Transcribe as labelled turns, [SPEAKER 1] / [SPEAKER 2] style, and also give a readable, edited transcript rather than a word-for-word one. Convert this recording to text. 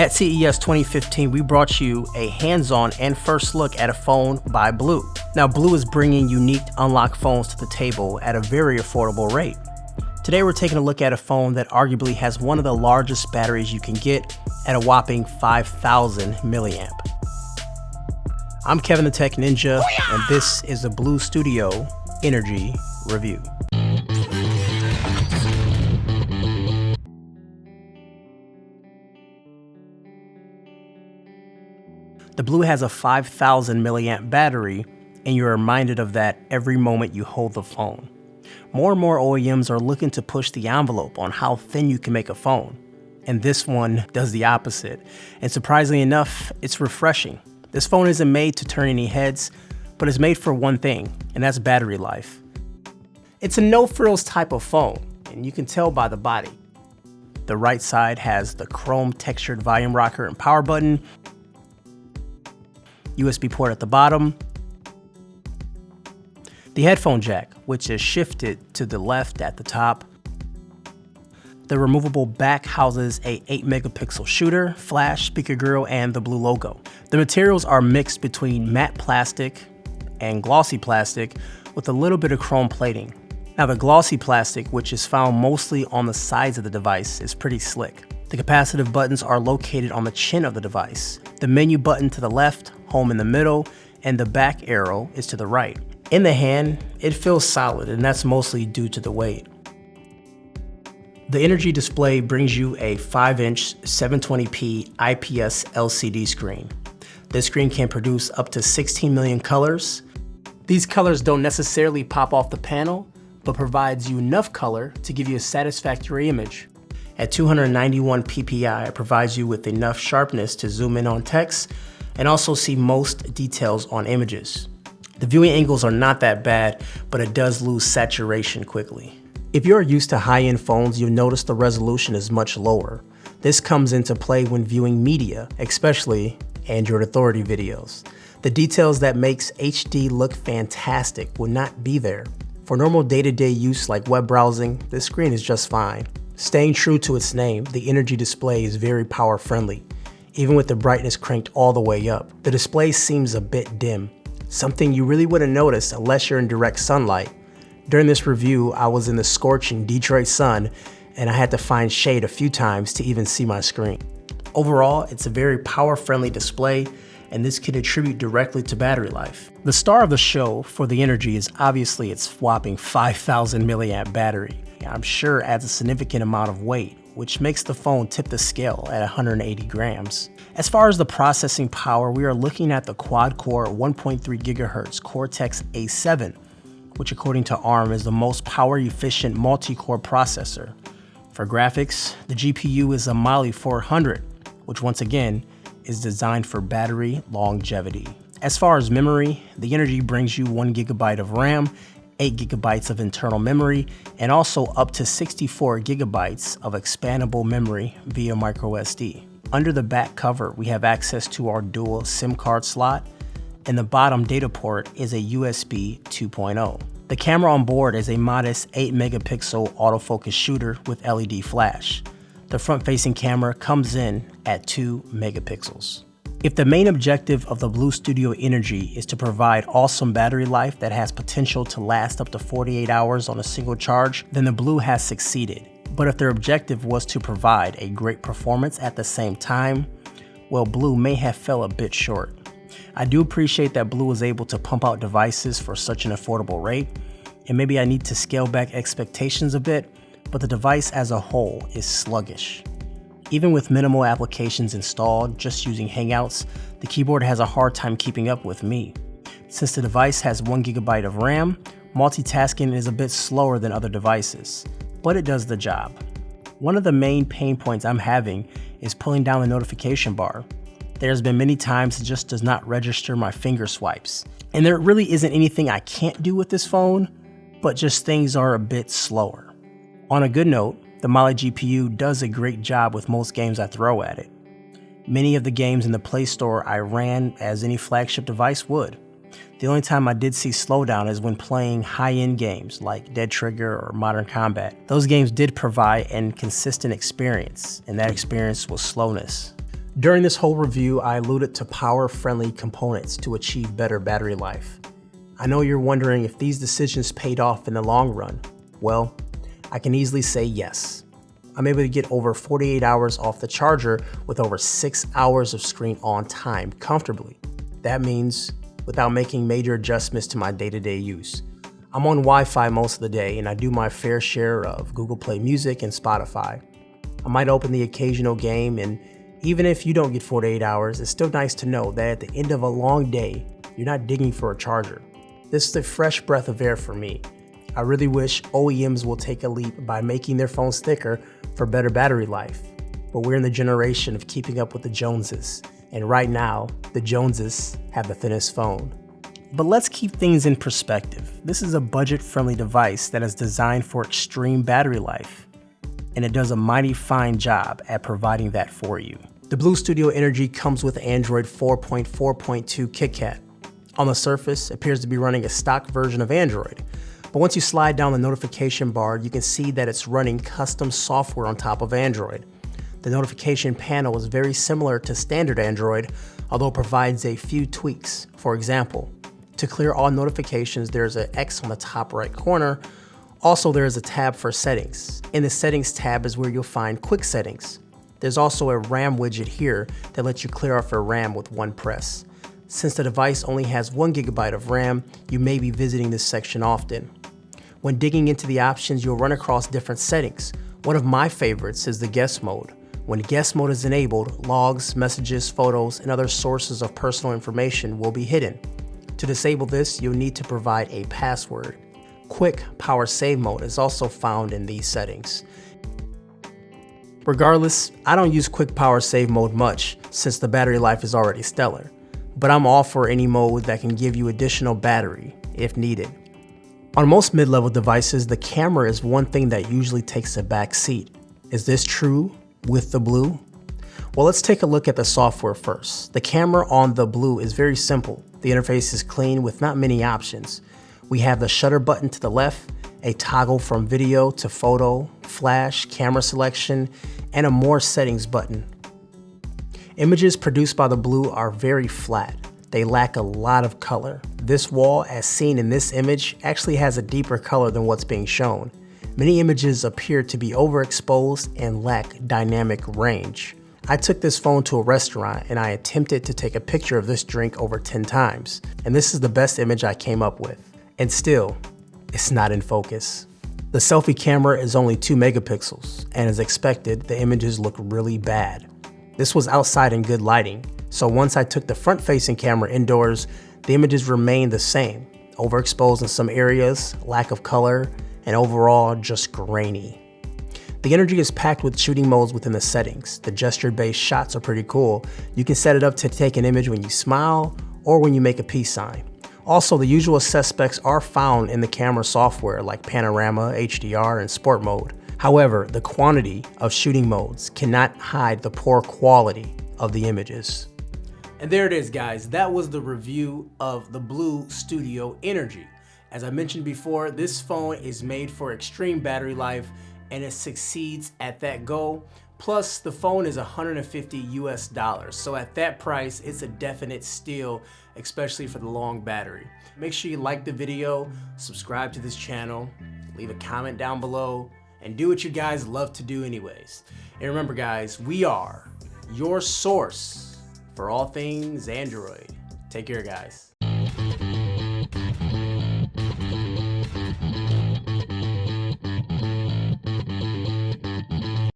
[SPEAKER 1] At CES 2015, we brought you a hands-on and first look at a phone by Blu. Now, Blu is bringing unique unlock phones to the table at a very affordable rate. Today, we're taking a look at a phone that arguably has one of the largest batteries you can get at a whopping 5,000 milliamp. I'm Kevin the Tech Ninja, and this is the Blu Studio Energy Review. The Blu has a 5,000 milliamp battery, and you're reminded of that every moment you hold the phone. More and more OEMs are looking to push the envelope on how thin you can make a phone, and this one does the opposite. And surprisingly enough, it's refreshing. This phone isn't made to turn any heads, but it's made for one thing, and that's battery life. It's a no-frills type of phone, and you can tell by the body. The right side has the chrome textured volume rocker and power button, USB port at the bottom, the headphone jack, which is shifted to the left at the top. The removable back houses a 8 megapixel shooter, flash, speaker grill, and the Blu logo. The materials are mixed between matte plastic and glossy plastic with a little bit of chrome plating. Now, the glossy plastic, which is found mostly on the sides of the device, is pretty slick. The capacitive buttons are located on the chin of the device. The menu button to the left, home in the middle, and the back arrow is to the right. In the hand, it feels solid, and that's mostly due to the weight. The Energy display brings you a 5-inch 720p IPS LCD screen. This screen can produce up to 16 million colors. These colors don't necessarily pop off the panel, but provides you enough color to give you a satisfactory image. At 291 ppi, it provides you with enough sharpness to zoom in on text and also see most details on images. The viewing angles are not that bad, but it does lose saturation quickly. If you're used to high-end phones, you'll notice the resolution is much lower. This comes into play when viewing media, especially Android Authority videos. The details that makes HD look fantastic will not be there. For normal day-to-day use like web browsing, this screen is just fine. Staying true to its name, the Energy display is very power friendly. Even with the brightness cranked all the way up, the display seems a bit dim, something you really wouldn't notice unless you're in direct sunlight. During this review, I was in the scorching Detroit sun, and I had to find shade a few times to even see my screen. Overall, it's a very power-friendly display, and this can attribute directly to battery life. The star of the show for the Energy is obviously its whopping 5,000 milliamp battery. I'm sure adds a significant amount of weight, which makes the phone tip the scale at 180 grams. As far as the processing power, we are looking at the quad-core 1.3 GHz Cortex-A7, which according to ARM is the most power-efficient multi-core processor. For graphics, the GPU is a Mali 400, which once again is designed for battery longevity. As far as memory, the Energy brings you 1 GB of RAM, 8 GB of internal memory, and also up to 64 GB of expandable memory via microSD. Under the back cover, we have access to our dual SIM card slot, and the bottom data port is a USB 2.0. The camera on board is a modest 8 megapixel autofocus shooter with LED flash. The front-facing camera comes in at 2 megapixels. If the main objective of the Blu Studio Energy is to provide awesome battery life that has potential to last up to 48 hours on a single charge, then the Blu has succeeded. But if their objective was to provide a great performance at the same time, well, Blu may have fell a bit short. I do appreciate that Blu was able to pump out devices for such an affordable rate, and maybe I need to scale back expectations a bit, but the device as a whole is sluggish. Even with minimal applications installed, just using Hangouts, the keyboard has a hard time keeping up with me. Since the device has 1 GB of RAM, multitasking is a bit slower than other devices, but it does the job. One of the main pain points I'm having is pulling down the notification bar. There's been many times it just does not register my finger swipes. And there really isn't anything I can't do with this phone, but just things are a bit slower. On a good note, the Mali GPU does a great job with most games I throw at it. Many of the games in the Play Store I ran as any flagship device would. The only time I did see slowdown is when playing high-end games like Dead Trigger or Modern Combat. Those games did provide a consistent experience, and that experience was slowness. During this whole review, I alluded to power-friendly components to achieve better battery life. I know you're wondering if these decisions paid off in the long run. Well, I can easily say yes. I'm able to get over 48 hours off the charger with over 6 hours of screen on time comfortably. That means without making major adjustments to my day-to-day use. I'm on Wi-Fi most of the day and I do my fair share of Google Play Music and Spotify. I might open the occasional game, and even if you don't get 48 hours, it's still nice to know that at the end of a long day, you're not digging for a charger. This is a fresh breath of air for me. I really wish OEMs will take a leap by making their phones thicker for better battery life. But we're in the generation of keeping up with the Joneses, and right now, the Joneses have the thinnest phone. But let's keep things in perspective. This is a budget-friendly device that is designed for extreme battery life, and it does a mighty fine job at providing that for you. The Blu Studio Energy comes with Android 4.4.2 KitKat. On the surface, it appears to be running a stock version of Android, but once you slide down the notification bar, you can see that it's running custom software on top of Android. The notification panel is very similar to standard Android, although it provides a few tweaks. For example, to clear all notifications, there's an X on the top right corner. Also, there is a tab for settings. In the settings tab is where you'll find quick settings. There's also a RAM widget here that lets you clear off your RAM with one press. Since the device only has 1 GB of RAM, you may be visiting this section often. When digging into the options, you'll run across different settings. One of my favorites is the guest mode. When guest mode is enabled, logs, messages, photos, and other sources of personal information will be hidden. To disable this, you'll need to provide a password. Quick power save mode is also found in these settings. Regardless, I don't use quick power save mode much since the battery life is already stellar, but I'm all for any mode that can give you additional battery if needed. On most mid-level devices, the camera is one thing that usually takes a back seat. Is this true with the Blu? Well, let's take a look at the software first. The camera on the Blu is very simple. The interface is clean with not many options. We have the shutter button to the left, a toggle from video to photo, flash, camera selection, and a more settings button. Images produced by the Blu are very flat. They lack a lot of color. This wall, as seen in this image, actually has a deeper color than what's being shown. Many images appear to be overexposed and lack dynamic range. I took this phone to a restaurant and I attempted to take a picture of this drink over 10 times, and this is the best image I came up with. And still, it's not in focus. The selfie camera is only 2 megapixels, and as expected, the images look really bad. This was outside in good lighting, so once I took the front-facing camera indoors, the images remained the same, overexposed in some areas, lack of color, and overall just grainy. The Energy is packed with shooting modes within the settings. The gesture-based shots are pretty cool. You can set it up to take an image when you smile or when you make a peace sign. Also, the usual suspects are found in the camera software like panorama, HDR, and sport mode. However, the quantity of shooting modes cannot hide the poor quality of the images. And there it is, guys. That was the review of the Blu Studio Energy. As I mentioned before, this phone is made for extreme battery life and it succeeds at that goal. Plus, the phone is $150 US. So at that price, it's a definite steal, especially for the long battery. Make sure you like the video, subscribe to this channel, leave a comment down below, and do what you guys love to do anyways. And remember, guys, we are your source for all things Android. Take care, guys.